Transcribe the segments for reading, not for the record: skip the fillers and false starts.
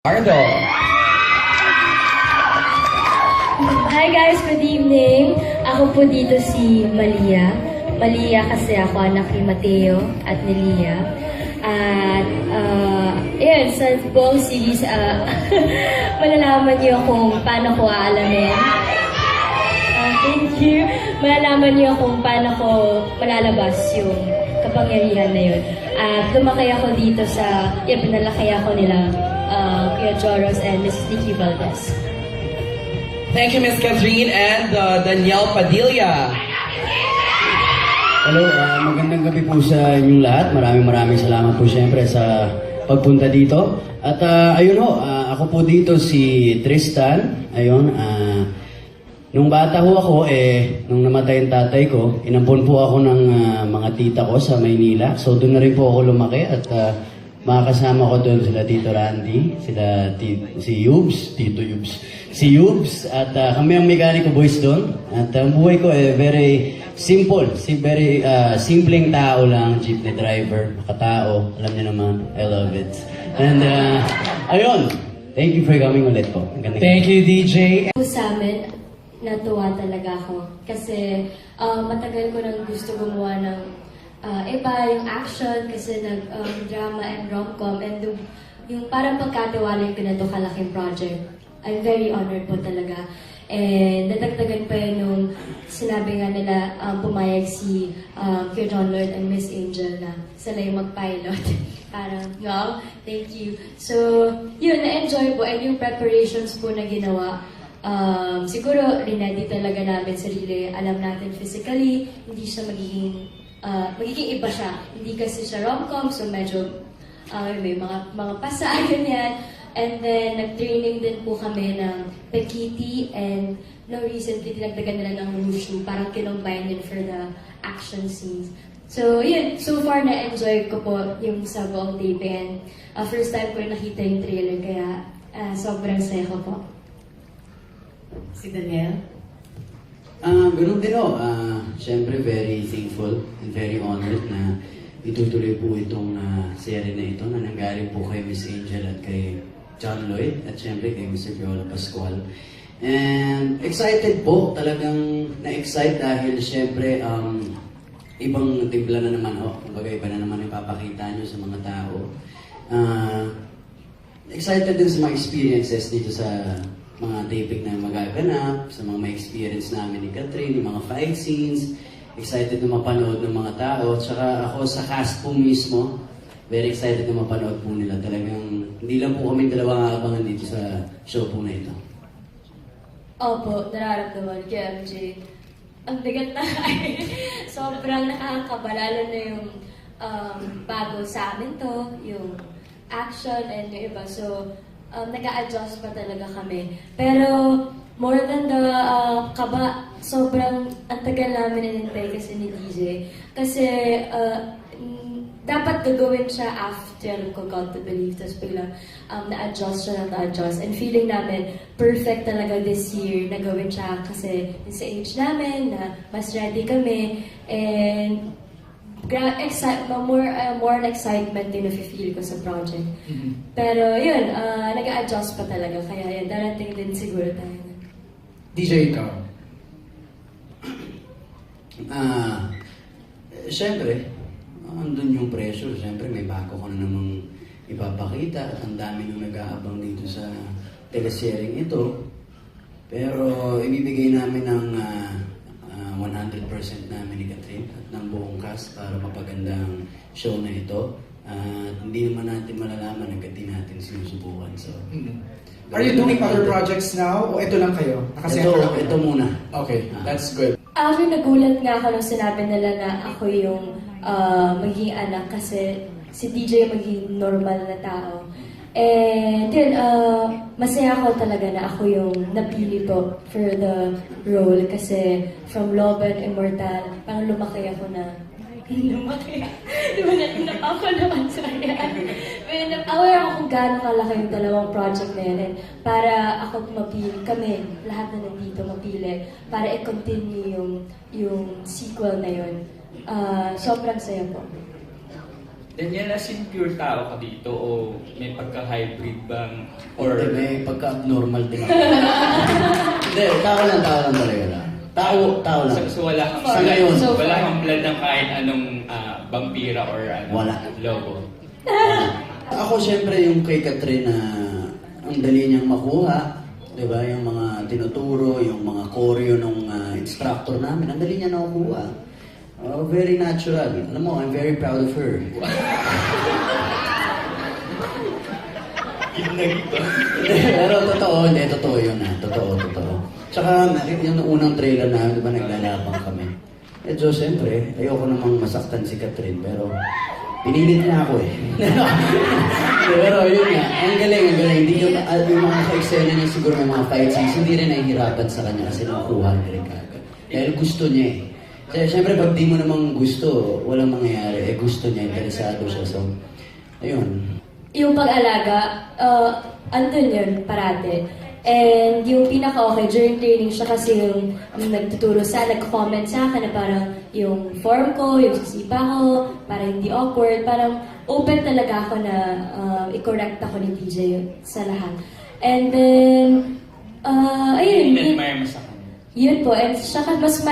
Ardo. Hi guys, good evening. Ako po dito si Malia. Malia kasi ako anak ni Mateo at ni Lia. At yun, sa buong series, malalaman niyo kung paano ko aalamin. Thank you. Malalaman niyo kung paano ko malalabas yung kapangyarihan na yun. At lumaki ako dito sa, pinalaki ako nila, Kuya Joros and Mrs. Nikki Valdez. Thank you, Miss Catherine and Danielle Padilla. Hello, magandang gabi po sa inyong lahat. Maraming salamat po siyempre sa pagpunta dito. At ayun ho, ako po dito si Tristan. Ayun, nung bata ho ako, nung namatay ang tatay ko, inampon po ako ng mga tita ko sa Maynila. So doon na rin po ako lumaki at makakasama ko doon sila Tito Randy, si Yubs, Tito Yubs, si Yubs, at kami ang mekaniko boys doon. At ang buhay ko very simple, very simpleng tao lang, jeepney driver, makatao, alam niyo naman, I love it. And ayun, thank you for coming ulit po. Thank you, DJ. Sa amin, natuwa talaga ako. Kasi matagal ko nang gusto gumawa ng iba yung action kasi nag-drama and rom-com and yung parang pagkatiwalay ko na ito kalaking project. I'm very honored po talaga. And nadagdagan pa yun nung sinabi nga nila pumayag si Kuya John Lord and Miss Angel na sila yung mag-pilot. Parang, wow, thank you. So, yun, na-enjoy po. And yung preparations po na ginawa, siguro rinedy talaga namin sarili. Alam natin physically, hindi siya magiging iba siya. Hindi kasi siya rom-com, so medyo may mga pasa, ganyan. And then, nag-training din po kami ng Pekiti and recently, dinagdagan nila ng Wushu. Parang kinombine din for the action scenes. So, yun. So far, na-enjoy ko po yung sa buong taping. And first time ko nakita yung trailer, kaya sobrang saya ko po. Si Daniel? Ganun din o. Siyempre, very thankful and very honored na itutuloy po itong serye na ito na nanggaling po kay Miss Angel at kay John Lloyd at siyempre kay Mr. Viola Pascual. And excited po, talagang na-excite dahil siyempre ibang timpla na naman o. Kumbaga iba na naman ipapakita nyo sa mga tao. Excited din sa mga experiences dito sa mga taping na magaganap, sa mga may experience namin ni Catherine, yung mga fight scenes, excited na mapanood ng mga tao, tsaka ako sa cast po mismo, very excited na mapanood po nila. Talagang hindi lang po kami dalawang aabangan dito sa show po na ito. Opo, nararamdaman ko, MJ. Ang bigat na sobrang nakakakaba, lalo na yung bago sa amin to, yung action and yung iba. So, nag-a-adjust pa talaga kami. Pero, more than the kaba, sobrang ang tagal namin inintay kasi ni DJ. Kasi, dapat gagawin siya after ko got to believe. Tapos biglang na-adjust siya ng na-adjust. And feeling namin, perfect talaga this year na gawin siya kasi sa age namin, na mas ready kami. And more excitement din na-feel ko sa project. Pero yun, nag-a-adjust pa talaga. Kaya yun, darating din siguro tayo. DJ, ikaw. Siyempre, andun yung pressure. Siyempre, may bago ko na namang ipapakita at ang dami nung nag-aabang dito sa teleseryeng ito. Pero, ibibigay namin ng 100% namin ni Catherine at ng buong cast para mapaganda ang show na ito. Hindi naman natin malalaman hanggang di natin sinusubukan. So, Are you doing other projects now? O ito lang kayo? ito muna. Okay, that's good. Actually, nagulat nga ako nung sinabi nila na ako yung magiging anak kasi si DJ magiging normal na tao. And yun, masaya ako talaga na ako yung napili po for the role kasi from Loban, Immortal, parang lumaki ako na lumaki. Di ba napapa naman sa yan? Aware ako kung gaano kalaki yung dalawang project na yun. And para ako mapili, kami, lahat na nandito mapili, para i-continue yung sequel na yun. Sobrang saya po. Daniel, as in pure tao ka dito o may pagka-hybrid bang? Or Or may pagka-abnormal din ako. Hindi, tao lang talaga lang. Tao lang. so wala kang Sa ngayon. So wala far. kang plan ng kahit anong vampira or Wala. logo? Ako syempre yung kay Catherine na ang dali niyang makuha. Diba? Yung mga tinuturo, yung mga choreo ng instructor namin, ang dali niya nakukuha. Very natural. Alam mo, I'm very proud of her. Pero totoo yun totoo. Tsaka, yung unang trailer na, di ba, naglalabang kami. Medyo, siyempre, ayoko namang masaktan si Catherine, pero pinilit niya ako eh. Pero yun nga, ang galing. Hindi yung mga ka-eksena niya siguro may mga fight scenes, hindi rin nahihirapan sa kanya kasi nakukuha niya rin kagad. Dahil gusto niya eh. Kasi siyempre, pag di mo namang gusto, walang mangyayari. Eh, gusto niya, interesado siya. So, ayun. Yung pag-alaga, andun yun parate. And yung pinaka-okay during training siya kasi yung nagtuturo nag-comment sa akin na parang yung form ko, yung sisipa ko, para hindi awkward, parang open talaga ako na i-correct ako ni DJ sa lahat. And then, ayun. In-admire mo sa kanya? Yun po, and saka mas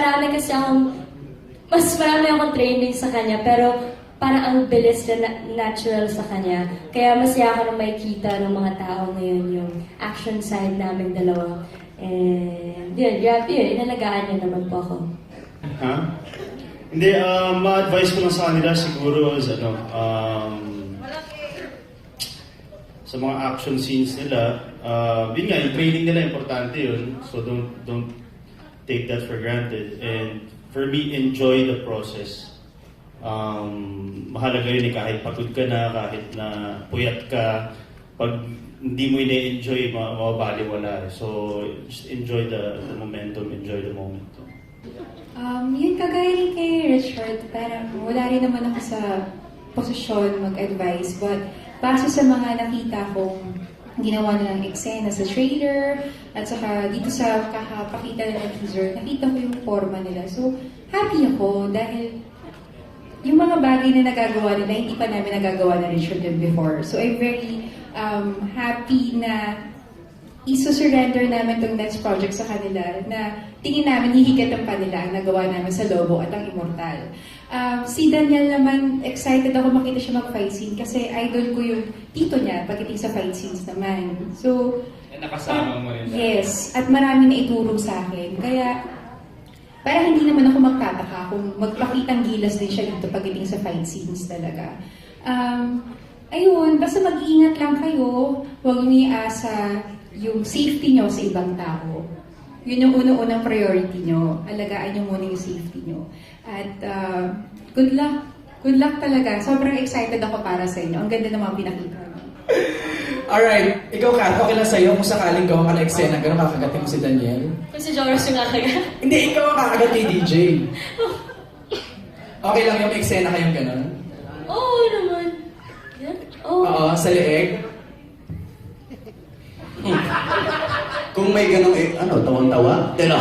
marami akong training sa kanya, pero parang ang bilis na natural sa kanya. Kaya masaya ako na makikita ng mga tao ngayon yung action side namin dalawa. And yun, inalagaan niya naman po ako. Ha? Hindi, ma-advise ko lang sa kanila siguro is sa mga action scenes nila, yun nga, yung training nila, importante yun. So don't take that for granted. And for me, enjoy the process. Mahalaga yun kahit pagod ka na, kahit na puyat ka, pag hindi mo ina-enjoy, mababaliwala. So, just enjoy the momentum, enjoy the moment. Yun kagaya rin kay Richard, parang wala rin naman ako sa posisyon mag-advise, but base sa mga nakita kong ginawa nilang eksena sa trailer, at saka dito sa kakapakita ng teaser, nakita ko yung forma nila. So, happy ako dahil yung mga bagay na nagagawa nila, hindi pa namin nagagawa na Richard yun before. So, I'm very happy na iso-surrender namin tong next project sa kanila na tingin namin hihigatan pa nila ang nagawa namin sa Lobo at ang Immortal. Si Daniel naman, excited ako makita siya mag-fight scene kasi idol ko yung tito niya pagdating sa fight scenes naman. So, Nakasama mo rin siya? yes, at marami na ituro sa akin. Kaya, parang hindi naman ako magtataka kung magpakitang gilas din siya dito pagdating sa fight scenes talaga. Ayun, basta mag-iingat lang kayo. Huwag niyo iasa yung safety nyo sa ibang tao. Yun yung unang-unang priority nyo. Alagaan nyo muna yung safety nyo. At good luck. Good luck talaga. Sobrang excited ako para sa inyo. Ang ganda ng mga pinakita nyo. Alright, ikaw Kat, okay lang sa'yo kung sakaling gawa ka na eksena, gano'n makakagating mo si Daniel? Kung si Joros yung kakaga. Hindi, ikaw ang kakagat kay DJ. Okay lang yung eksena kayong gano'n? Oo naman. Yan? Oo. Oo, sa leeg. Kung may ganong, tawang-tawa? Hindi.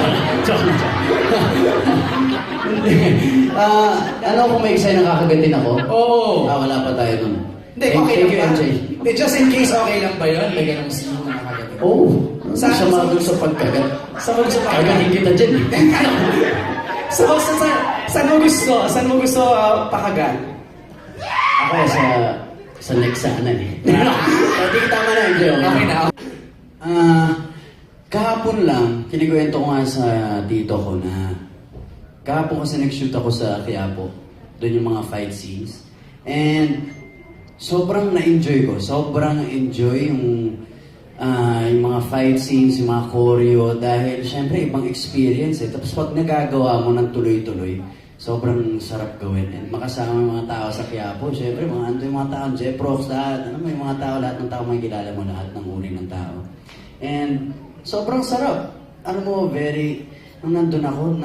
Ano kung may eksena nakakagatin ako? Oo. Wala pa tayo nun. Hindi, okay lang ba? MJ. Hindi, just in case, okay lang ba yun? May ganong scene na nakakagating. Sama doon sa pagkagat. Saan mo gusto Kagating kita dyan. Saan mo gusto pakagat? Ako sa next sana eh. Hindi tama na, MJ. Okay na. Kahapon lang, kinikwento ko nga sa tito ko na kahapon kasi nag-shoot ako sa Quiapo. Doon yung mga fight scenes. And sobrang na-enjoy ko. Sobrang enjoy yung mga fight scenes, yung mga choreo. Dahil syempre ibang experience eh. Tapos pag nagagawa mo ng tuloy-tuloy, sobrang sarap gawin. And makasama yung mga tao sa Quiapo. Syempre, yung mga tao, Jeff Rocks, lahat. Yung mga tao, lahat ng tao makikilala mo, lahat ng uri ng tao. And sobrang sarap. Nung nandun ako,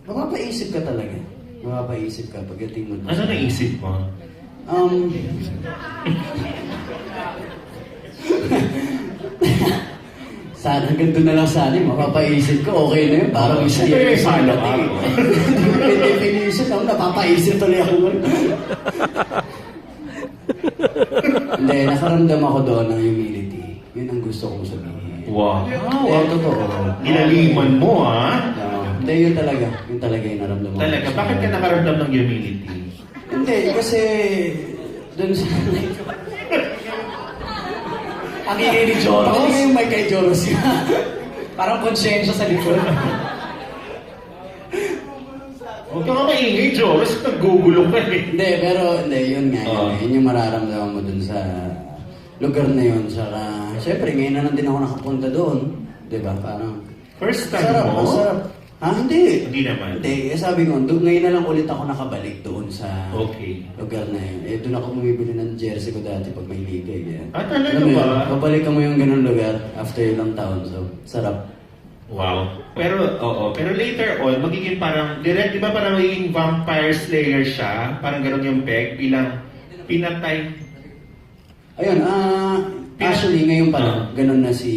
mapapaisip ka talaga. Mapapaisip ka pagdating mo doon. Ano naisip mo? Sana hanggang doon na lang sana, mapapaisip ko, okay na yun. Parang Oo, isa siyempre, yun. follow up. May definition, ako napapaisip tuloy ako. Hindi, nakaramdam ako doon ng humility. Yun ang gusto kong sabihin. Wow. Totoo. Nilaliman mo, ha? Hindi, yun talaga. Yun talaga yung naramdaman ko. Talaga, bakit ka nakaramdam ng humility? Hindi, kasi doon sa... Ang ingay ni Talaga Joros. yung may kay Joros. Parang konsyensya sa likod. Huwag ka nga maingay, Joros. Naggugulo ka eh. Hindi, pero hindi, yun nga. Oo. Yun yung mararamdaman mo dun sa lugar na yun. Saka, syempre, ngayon na lang din ako nakapunta doon. Di ba? Parang... First time Sarap, mo? sarap. Ha? Hindi. Hindi naman. Hindi. Sabi ko, ngayon na lang ulit ako nakabalik doon sa Okay. lugar na yun. Doon ako bumibili ng jersey ko dati pag may liga. Yan. Ah, talaga Alam mo yun, ba? babalikan mo yung ganun lugar after ilang taon. So, sarap. Wow. Pero later on, magiging parang, direct, di ba parang magiging vampire slayer siya? Parang gano'n yung peg, bilang pinatay. Ayun, actually, ngayon pa lang, ganun na si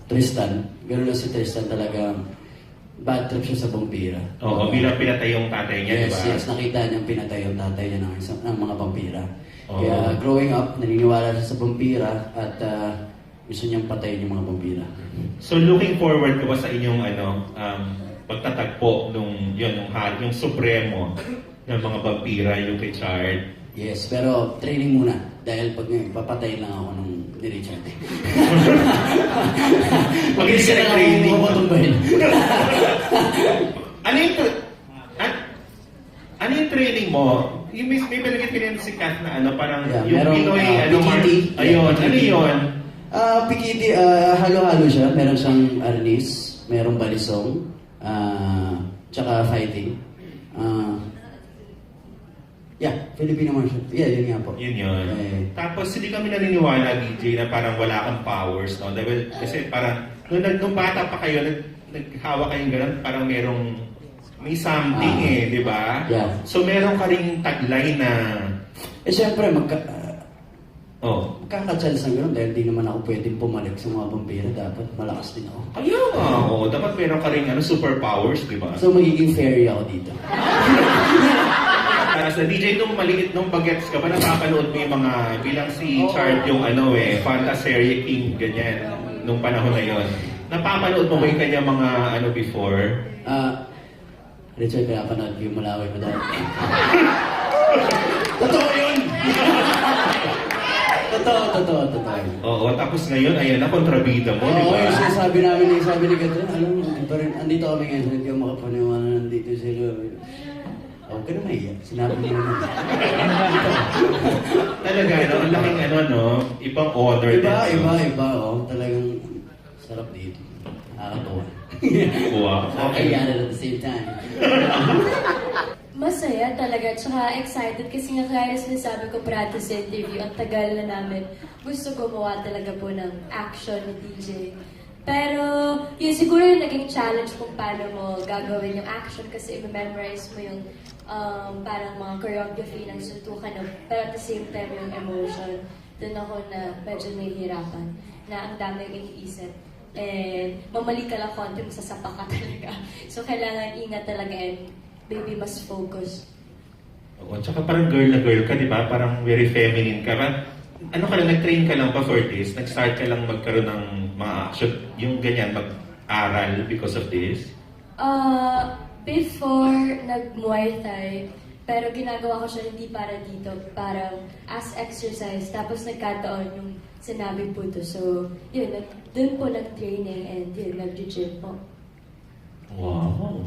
Tristan. Ganun na si Tristan talaga. Bad trip siya sa vampira. Oo, bilang pinatay yung tatay niya, di Yes, ba? yes. Nakita niyang pinatay yung tatay niya ng mga vampira. Oo. Kaya growing up, naniniwala siya sa vampira at gusto niyang patayin yung mga vampira. So looking forward ka ba sa inyong pagtatagpo nung yung supremo ng mga vampira, yung Richard? Yes, pero training muna. Dahil pag papatayin lang ako ng ni Richard. Mag-isa Mag-isa na lang training. ako matumbahin. Ano yung training mo? Yung may binigay pinag si Kat na parang Yeah, yung merong, Pinoy, pikiti. ayun, Yeah, ano pikiti. yun? Pikiti, halo-halo siya. Meron siyang arnis, merong balisong, tsaka fighting. Filipino martial. Yeah, yun nga po. Yun yun. Eh, Tapos hindi kami naniniwala, DJ, na parang wala kang powers, no? Dahil, kasi parang, nung bata pa kayo, naghawa kayong ganun, parang may something di ba? Yeah. So meron ka ring taglay na, syempre, oh, magkaka-chance ng gano'n dahil di naman ako pwedeng pumalik sa mga vampira. Dapat malakas din ako. kaya nga, dapat meron ka ring superpowers, di ba? So, magiging fairy ako dito. Sa DJ, nung maliit, nung bagets ka ba, napapanood mo yung mga, bilang si Chard yung Fantasy King, ganyan, nung panahon na yon. Napapanood mo ba yung kanya mga before? Richard, kaya panood ko yung Malaway mo dahil. Totoo yun! Totoo. Oo, tapos ngayon, ayan na, kontrabida mo, di Oo, ba? yung sabi ni Catherine, alam mo, andito kami ngayon, hindi ako makapaniwala nandito sila. Huwag ka na mahiya, sinabi mo naman. Talaga, ang laking ibang honor. Iba, talagang sarap dito. Nakakatawa. Wow. Okay. Nakakayanan at the same time. Masaya talaga, tsaka excited kasi nga kaya sinasabi ko practice sa interview, ang tagal na namin gusto gumawa talaga po ng action ni DJ. Pero yun siguro yung naging challenge kung paano mo gagawin yung action kasi i-memorize mo yung parang mga choreography ng suntukan pero at the same time yung emotion. Doon ako na medyo nahihirapan na ang dami yung iniisip. And mamali ka lang konti, masasapa ka talaga. So kailangan ingat talaga and baby mas focus. Oo, tsaka parang girl na girl ka, di ba? Parang very feminine ka. Ano ka lang, nag-train ka lang pa for this? Nag-start ka lang magkaroon ng mga action, yung ganyan, mag-aral because of this? Before nag-Muay Thai, pero ginagawa ko siya hindi para dito, parang as exercise. Tapos nagkataon yung sinabi po to. So, yun, dun po nag-training and yun, nag-gym po. Wow.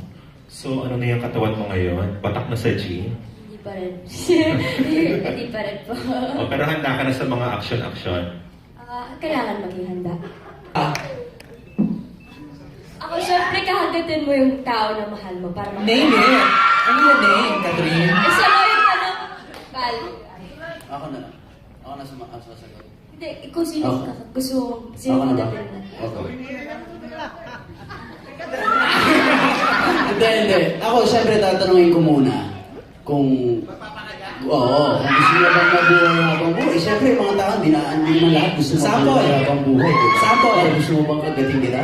So, ano na yung katawan mo ngayon? Batak na sa gym? Hindi pa rin. Hindi pa rin po. Pero handa ka na sa mga action-action? Kailangan maging handa. Ako, syempre, kahagatin mo yung tao na mahal mo para Name it! Ano yung name, Catherine? Isa mo yung tanong, Val. Ako na lang. Ako na sasagot. Hindi, ikaw sino Okay. gusto Ako na ba? hagatin mo? Okay. Hindi. Ako, syempre, tatanungin ko muna kung Oo, kung gusto nyo bang mabuhay habang buhay. Siyempre, yung mga tao, hindi naman lahat gusto Sample. mabuhay habang buhay. Sample. Pero gusto mo bang kagating kita?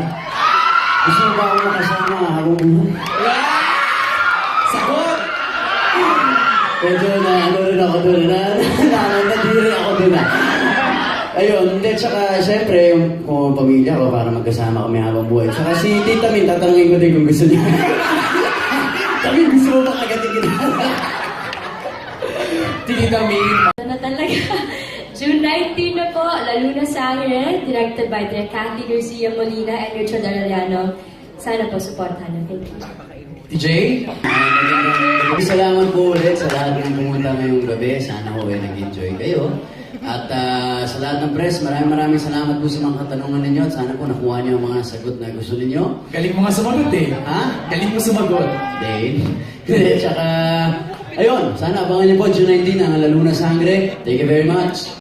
Gusto mo ba ako makasama habang buhay? Sagot! Medyo na, ano rin ako doon, nadiri ako doon Ayun, hindi, tsaka siyempre, yung pamilya ko para magkasama kami habang buhay. Tsaka si Tita Min, tatanungin ko din kung gusto niya. Kami, gusto mo ba kagating kita? Tita Min. Na talaga. June 19 na po, La Luna Sangre, directed by Direk Cathy Garcia Molina and Richard Arellano. Sana po, supportahan na. Thank you. TJ? Magandang salamat po ulit sa lahat ng pumunta ngayong gabi. Sana ho ay nag-enjoy kayo. At sa lahat ng press, maraming salamat po sa mga katanungan ninyo at sana po nakuha niyo ang mga sagot na gusto ninyo. Galing mo nga sumagot eh. Ha? Galing mo sumagot. Dave. Tsaka, ayun, sana abangan niyo po June 19 ang La Luna Sangre. Thank you very much.